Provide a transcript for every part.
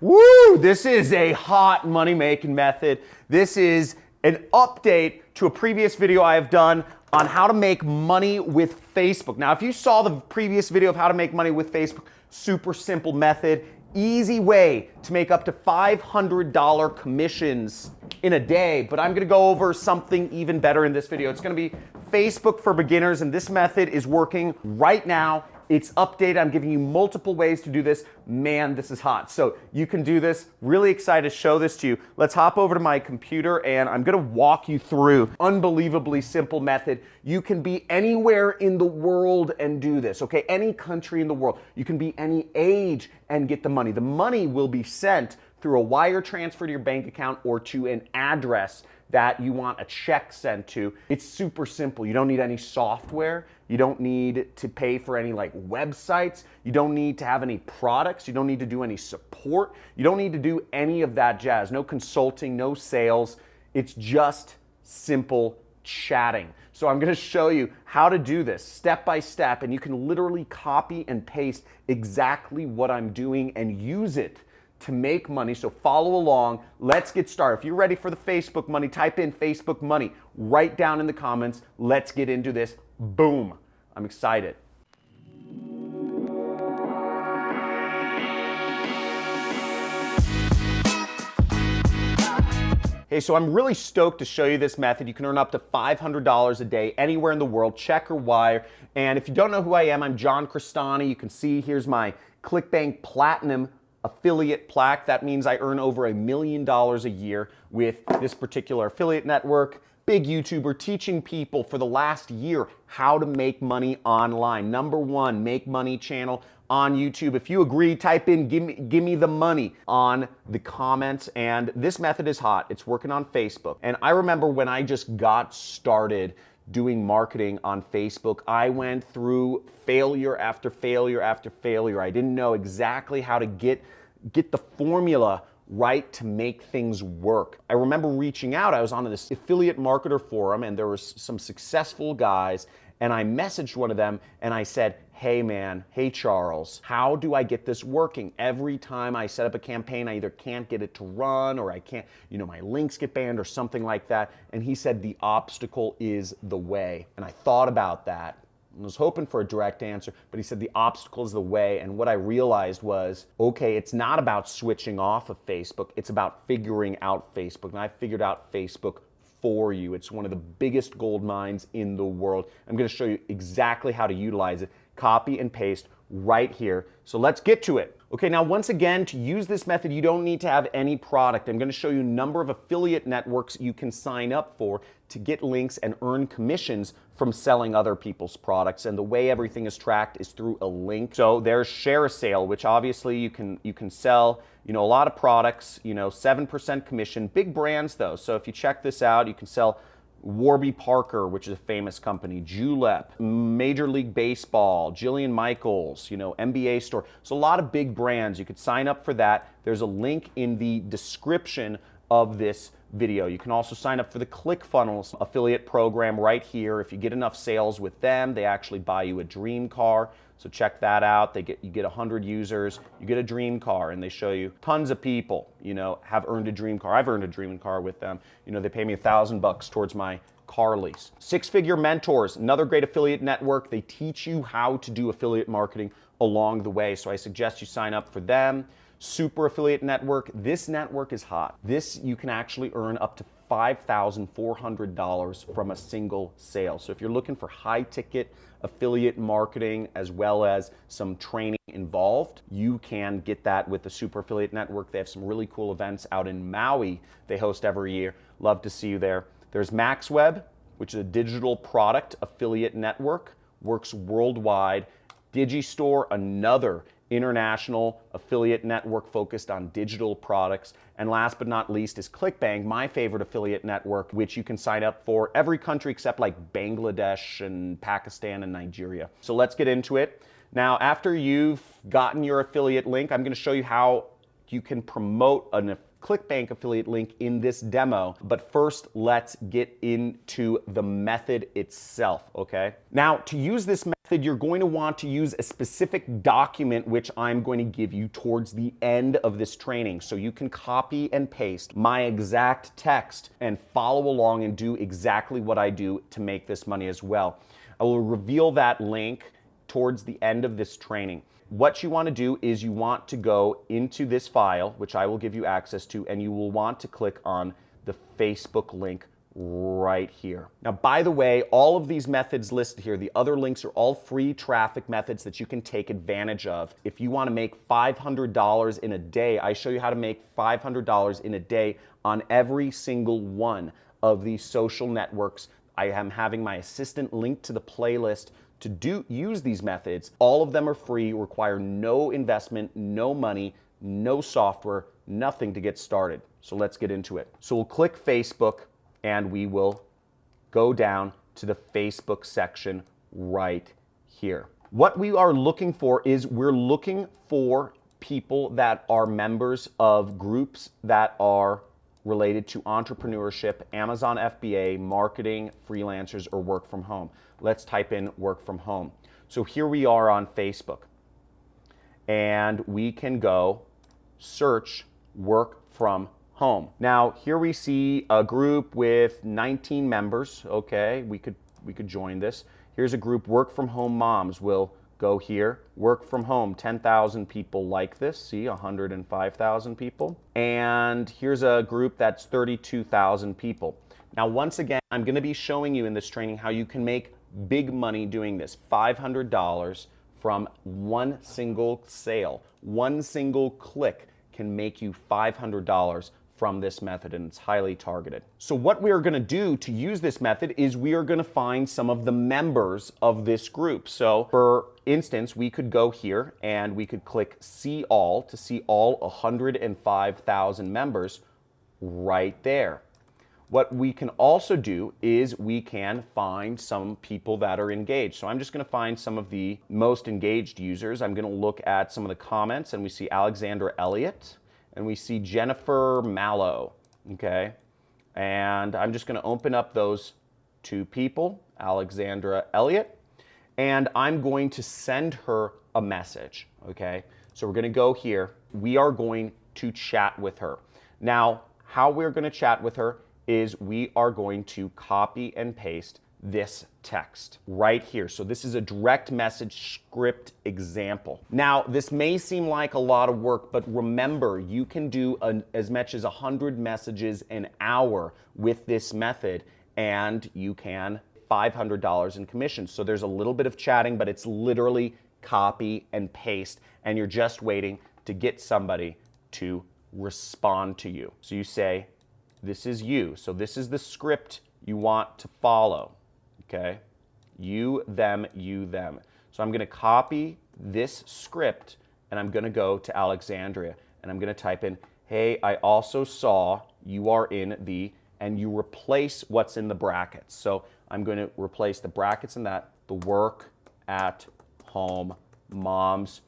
Woo! This is a hot money-making method. This is an update to a previous video I have done on how to make money with Facebook. Now, if you saw the previous video of how to make money with Facebook, super simple method, easy way to make up to $500 commissions in a day, but I'm gonna go over something even better in this video. It's gonna be Facebook for beginners, and this method is working right now. It's updated. I'm giving you multiple ways to do this. Man, this is hot. So you can do this. Really excited to show this to you. Let's hop over to my computer and I'm gonna walk you through unbelievably simple method. You can be anywhere in the world and do this, okay? Any country in the world. You can be any age and get the money. The money will be sent through a wire transfer to your bank account or to an address that you want a check sent to. It's super simple. You don't need any software. You don't need to pay for any like websites. You don't need to have any products. You don't need to do any support. You don't need to do any of that jazz. No consulting, no sales. It's just simple chatting. So I'm gonna show you how to do this step by step, and you can literally copy and paste exactly what I'm doing and use it to make money. So follow along. Let's get started. If you're ready for the Facebook money, type in Facebook money. Write down in the comments. Let's get into this. Boom. I'm excited. Hey, so I'm really stoked to show you this method. You can earn up to $500 a day anywhere in the world, check or wire. And if you don't know who I am, I'm John Crestani. You can see here's my ClickBank Platinum affiliate plaque. That means I earn over $1 million a year with this particular affiliate network. Big YouTuber teaching people for the last year how to make money online. #1 make money channel on YouTube. If you agree, type in give me the money on the comments. And this method is hot. It's working on Facebook. And I remember when I just got started doing marketing on Facebook, I went through failure after failure after failure. I didn't know exactly how to get the formula right to make things work. I remember reaching out. I was on this affiliate marketer forum and there was some successful guys, and I messaged one of them and I said, hey man, hey Charles, how do I get this working? Every time I set up a campaign, I either can't get it to run or I can't, my links get banned or something like that. And he said, the obstacle is the way. And I thought about that. I was hoping for a direct answer, but he said the obstacle is the way. And what I realized was, okay, it's not about switching off of Facebook. It's about figuring out Facebook. And I figured out Facebook for you. It's one of the biggest gold mines in the world. I'm going to show you exactly how to utilize it. Copy and paste right here. So let's get to it. Okay, now once again, to use this method, you don't need to have any product. I'm going to show you a number of affiliate networks you can sign up for to get links and earn commissions from selling other people's products. And the way everything is tracked is through a link. So there's Share a Sale, which obviously you can sell, a lot of products, 7% commission, big brands though. So if you check this out, you can sell Warby Parker, which is a famous company, Julep, Major League Baseball, Jillian Michaels, NBA store. So a lot of big brands. You could sign up for that. There's a link in the description of this video. You can also sign up for the ClickFunnels affiliate program right here. If you get enough sales with them, they actually buy you a dream car. So check that out. You get 100 users, you get a dream car, and they show you tons of people, have earned a dream car. I've earned a dream car with them. They pay me $1,000 towards my car lease. Six Figure Mentors, another great affiliate network. They teach you how to do affiliate marketing along the way. So I suggest you sign up for them. Super Affiliate Network. This network is hot. This, you can actually earn up to $5,400 from a single sale. So if you're looking for high ticket affiliate marketing as well as some training involved, you can get that with the Super Affiliate Network. They have some really cool events out in Maui they host every year. Love to see you there. There's MaxWeb, which is a digital product affiliate network, works worldwide. Digistore, another international affiliate network focused on digital products. And last but not least is ClickBank, my favorite affiliate network, which you can sign up for every country except like Bangladesh and Pakistan and Nigeria. So let's get into it. Now, after you've gotten your affiliate link, I'm going to show you how you can promote a ClickBank affiliate link in this demo. But first, let's get into the method itself, okay? Now, to use this method, You're going to want to use a specific document, which I'm going to give you towards the end of this training. So you can copy and paste my exact text and follow along and do exactly what I do to make this money as well. I will reveal that link towards the end of this training. What you want to do is you want to go into this file, which I will give you access to, and you will want to click on the Facebook link right here. Now, by the way, all of these methods listed here, the other links are all free traffic methods that you can take advantage of. If you want to make $500 in a day, I show you how to make $500 in a day on every single one of these social networks. I am having my assistant link to the playlist to use these methods. All of them are free, require no investment, no money, no software, nothing to get started. So let's get into it. So we'll click Facebook and we will go down to the Facebook section right here. What we are looking for is we're looking for people that are members of groups that are related to entrepreneurship, Amazon FBA, marketing, freelancers, or work from home. Let's type in work from home. So here we are on Facebook, and we can go search work from home. Now here we see a group with 19 members. Okay, we could join this. Here's a group, work from home moms. We'll go here, work from home, 10,000 people like this. See, 105,000 people. And here's a group that's 32,000 people. Now, once again, I'm going to be showing you in this training how you can make big money doing this. $500 from one single sale. One single click can make you $500 from this method, and it's highly targeted. So what we are going to do to use this method is we are going to find some of the members of this group. So for instance, we could go here and we could click see all to see all 105,000 members right there. What we can also do is we can find some people that are engaged. So I'm just going to find some of the most engaged users. I'm going to look at some of the comments, and we see Alexandra Elliott and we see Jennifer Mallow. Okay, and I'm just going to open up those two people, Alexandra Elliott, and I'm going to send her a message. Okay, so we're going to go here. We are going to chat with her. Now, how we're going to chat with her is we are going to copy and paste this text right here. So this is a direct message script example. Now, this may seem like a lot of work, but remember, you can do as much as 100 messages an hour with this method, and you can $500 in commissions. So there's a little bit of chatting, but it's literally copy and paste, and you're just waiting to get somebody to respond to you. So you say, this is you. So this is the script you want to follow. Okay? You, them, you, them. So I'm going to copy this script and I'm going to go to Alexandria and I'm going to type in, hey, I also saw you are in the, and you replace what's in the brackets. So I'm going to replace the brackets in that, the work at home moms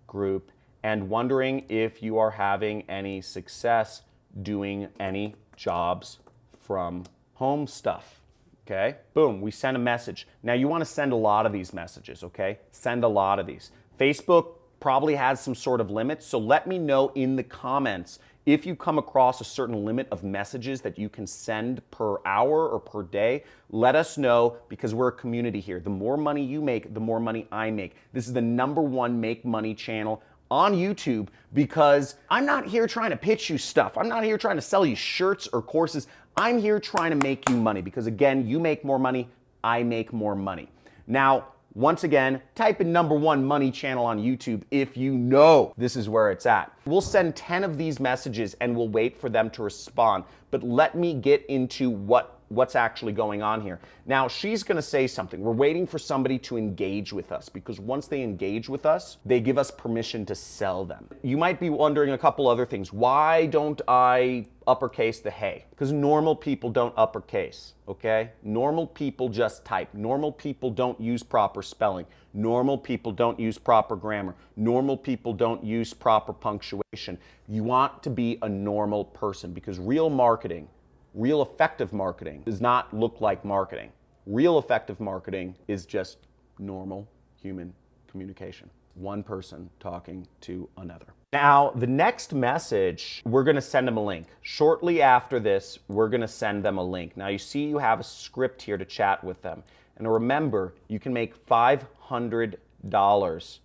group, and wondering if you are having any success doing any jobs from home stuff. Okay, boom, we send a message. Now you want to send a lot of these messages, okay? Send a lot of these. Facebook probably has some sort of limit, so let me know in the comments if you come across a certain limit of messages that you can send per hour or per day. Let us know, because we're a community here. The more money you make, the more money I make. This is the #1 make money channel on YouTube, because I'm not here trying to pitch you stuff. I'm not here trying to sell you shirts or courses. I'm here trying to make you money, because again, you make more money, I make more money. Now, once again, type in #1 money channel on YouTube if you know this is where it's at. We'll send 10 of these messages and we'll wait for them to respond. But let me get into what's actually going on here. Now, she's going to say something. We're waiting for somebody to engage with us, because once they engage with us, they give us permission to sell them. You might be wondering a couple other things. Why don't I uppercase the hey? Because normal people don't uppercase, okay? Normal people just type. Normal people don't use proper spelling. Normal people don't use proper grammar. Normal people don't use proper punctuation. You want to be a normal person, because real marketing, real effective marketing does not look like marketing. Real effective marketing is just normal human communication. One person talking to another. Now, the next message, we're gonna send them a link. Shortly after this, we're gonna send them a link. Now you see you have a script here to chat with them. And remember, you can make $500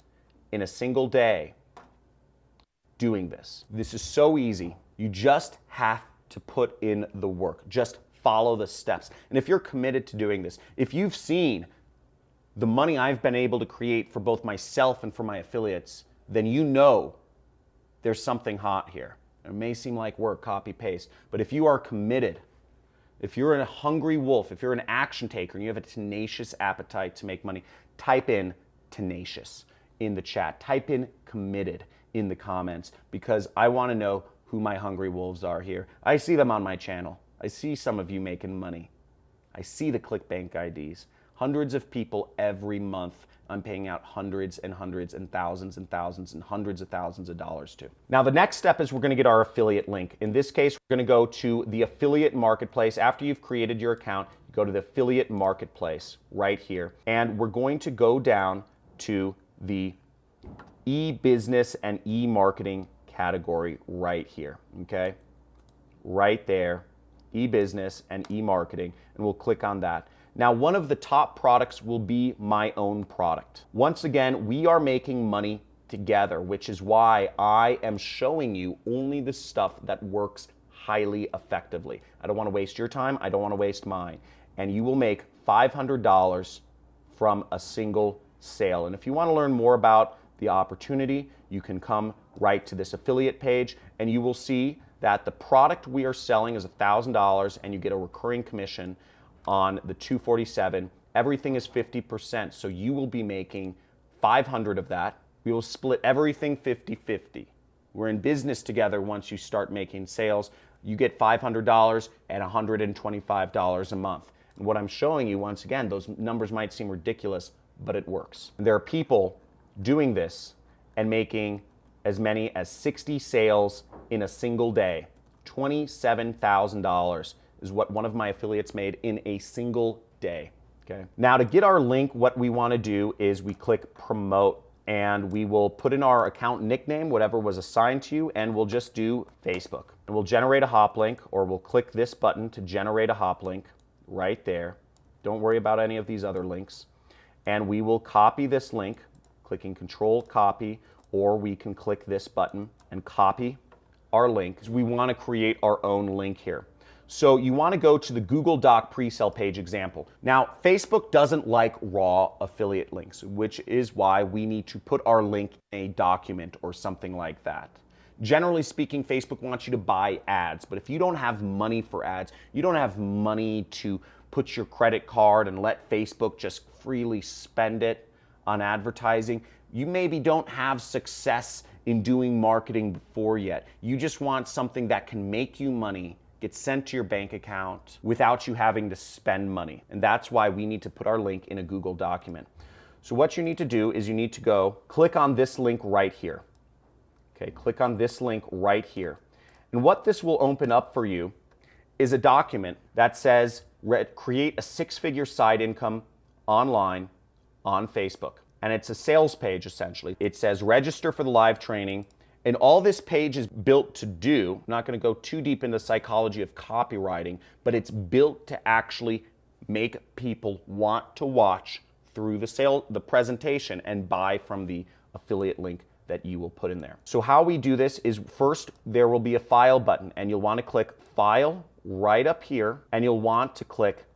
in a single day doing this. This is so easy. You just have to put in the work. Just follow the steps. And if you're committed to doing this, if you've seen the money I've been able to create for both myself and for my affiliates, then you know there's something hot here. It may seem like work, copy, paste, but if you are committed, if you're a hungry wolf, if you're an action taker and you have a tenacious appetite to make money, type in tenacious in the chat. Type in committed in the comments, because I want to know who my hungry wolves are here. I see them on my channel. I see some of you making money. I see the ClickBank IDs. Hundreds of people every month I'm paying out hundreds and hundreds and thousands and hundreds of thousands of dollars to. Now the next step is we're gonna get our affiliate link. In this case, we're gonna go to the affiliate marketplace. After you've created your account, you go to the affiliate marketplace right here. And we're going to go down to the e-business and e-marketing category right here, okay? Right there, e-business and e-marketing, and we'll click on that. Now, one of the top products will be my own product. Once again, we are making money together, which is why I am showing you only the stuff that works highly effectively. I don't want to waste your time. I don't want to waste mine. And you will make $500 from a single sale. And if you want to learn more about the opportunity, you can come right to this affiliate page and you will see that the product we are selling is $1,000 and you get a recurring commission on the 247. Everything is 50%, so you will be making 500 of that. We will split everything 50-50. We're in business together. Once you start making sales, you get $500 and $125 a month. And what I'm showing you, once again, those numbers might seem ridiculous, but it works. And there are people doing this and making as many as 60 sales in a single day. $27,000 is what one of my affiliates made in a single day. Okay. Now to get our link, what we want to do is we click promote and we will put in our account nickname, whatever was assigned to you, and we'll just do Facebook. And we'll generate a hop link, or we'll click this button to generate a hop link right there. Don't worry about any of these other links. And we will copy this link, clicking Control Copy, or we can click this button and copy our link, because we want to create our own link here. So you want to go to the Google Doc pre-sale page example. Now, Facebook doesn't like raw affiliate links, which is why we need to put our link in a document or something like that. Generally speaking, Facebook wants you to buy ads, but if you don't have money for ads, you don't have money to put your credit card and let Facebook just freely spend it on advertising, you maybe don't have success in doing marketing before yet. You just want something that can make you money, get sent to your bank account without you having to spend money. And that's why we need to put our link in a Google document. So what you need to do is you need to go click on this link right here. Okay, click on this link right here. And what this will open up for you is a document that says create a six-figure side income online on Facebook. And it's a sales page essentially. It says register for the live training. And all this page is built to do, I'm not going to go too deep into the psychology of copywriting, but it's built to actually make people want to watch through the presentation and buy from the affiliate link that you will put in there. So how we do this is first there will be a file button and you'll want to click file right up here and you'll want to click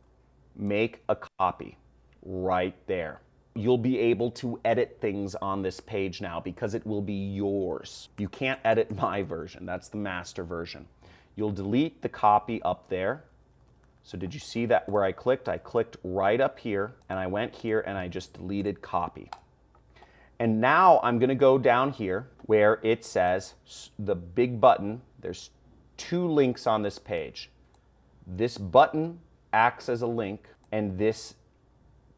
make a copy right there. You'll be able to edit things on this page now because it will be yours. You can't edit my version. That's the master version. You'll delete the copy up there. So did you see that where I clicked? I clicked right up here and I went here and I just deleted copy. And now I'm going to go down here where it says the big button. There's two links on this page. This button acts as a link and this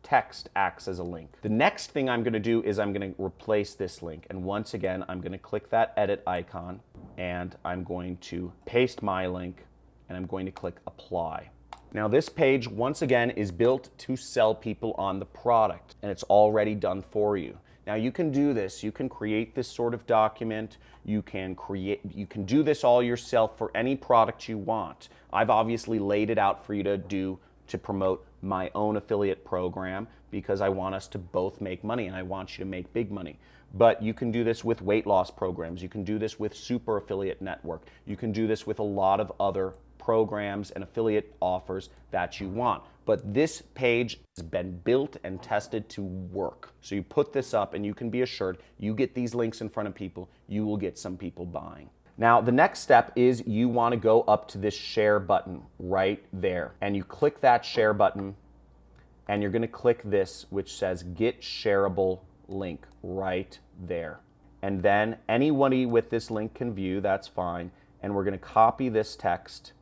text acts as a link. The next thing I'm going to do is I'm going to replace this link. And once again, I'm going to click that edit icon and I'm going to paste my link and I'm going to click apply. Now this page, once again, is built to sell people on the product, and it's already done for you. Now you can do this, you can create this sort of document, you can do this all yourself for any product you want. I've obviously laid it out for you to do to promote my own affiliate program because I want us to both make money and I want you to make big money. But you can do this with weight loss programs, you can do this with Super Affiliate Network, you can do this with a lot of other programs and affiliate offers that you want. But this page has been built and tested to work. So you put this up and you can be assured you get these links in front of people, you will get some people buying. Now the next step is you want to go up to this share button right there. And you click that share button and you're going to click this which says get shareable link right there. And then anybody with this link can view, that's fine. And we're going to copy this text.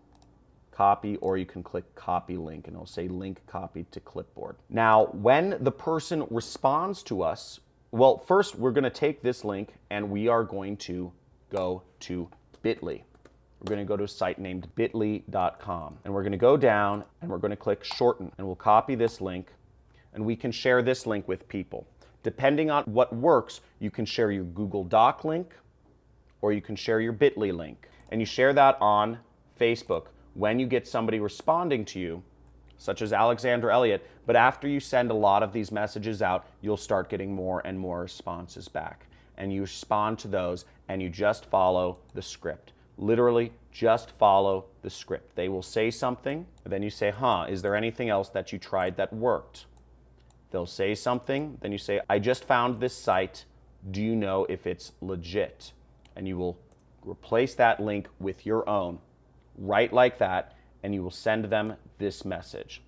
Copy, or you can click copy link and it'll say link copied to clipboard. Now, when the person responds to us, well, first we're going to take this link and we are going to go to bit.ly. We're going to go to a site named bit.ly.com and we're going to go down and we're going to click shorten and we'll copy this link and we can share this link with people. Depending on what works, you can share your Google Doc link or you can share your bit.ly link and you share that on Facebook. When you get somebody responding to you, such as Alexander Elliott, but after you send a lot of these messages out, you'll start getting more and more responses back. And you respond to those and you just follow the script. Literally, just follow the script. They will say something, and then you say, is there anything else that you tried that worked? They'll say something, then you say, I just found this site. Do you know if it's legit? And you will replace that link with your own. Right like that, and you will send them this message.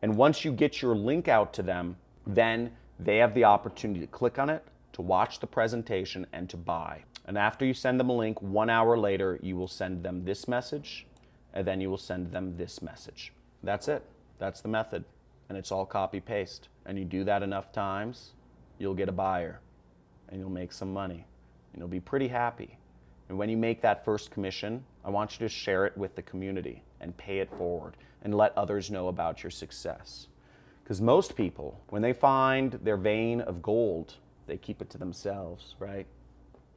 And once you get your link out to them, then they have the opportunity to click on it, to watch the presentation, and to buy. And after you send them a link, 1 hour later, you will send them this message, and then you will send them this message. That's it. That's the method. And it's all copy-paste. And you do that enough times, you'll get a buyer, and you'll make some money, and you'll be pretty happy. And when you make that first commission, I want you to share it with the community and pay it forward and let others know about your success. Because most people, when they find their vein of gold, they keep it to themselves, right?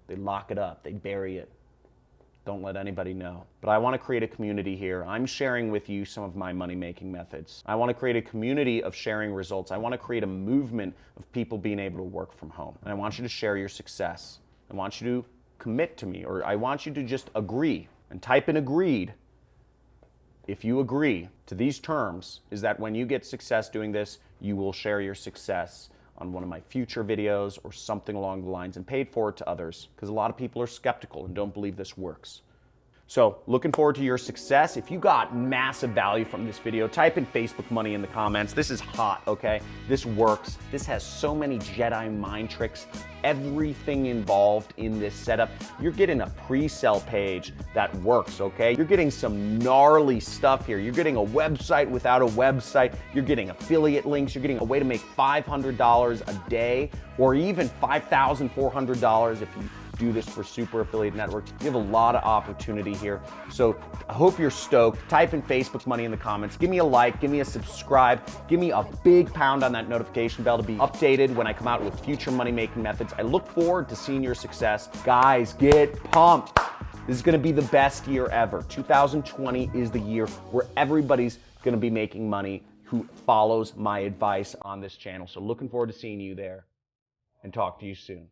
They lock it up, they bury it. Don't let anybody know. But I want to create a community here. I'm sharing with you some of my money-making methods. I want to create a community of sharing results. I want to create a movement of people being able to work from home. And I want you to share your success. I want you to commit to me, or I want you to just agree and type in agreed. If you agree to these terms, is that when you get success doing this, you will share your success on one of my future videos or something along the lines and pay it forward to others, because a lot of people are skeptical and don't believe this works. So looking forward to your success. If you got massive value from this video, type in Facebook money in the comments. This is hot, okay? This works. This has so many Jedi mind tricks. Everything involved in this setup. You're getting a pre-sell page that works, okay? You're getting some gnarly stuff here. You're getting a website without a website. You're getting affiliate links. You're getting a way to make $500 a day, or even $5,400 if you do this for Super Affiliate Networks. You have a lot of opportunity here. So I hope you're stoked. Type in Facebook money in the comments. Give me a like, give me a subscribe, give me a big pound on that notification bell to be updated when I come out with future money-making methods. I look forward to seeing your success. Guys, get pumped. This is gonna be the best year ever. 2020 is the year where everybody's gonna be making money who follows my advice on this channel. So looking forward to seeing you there, and talk to you soon.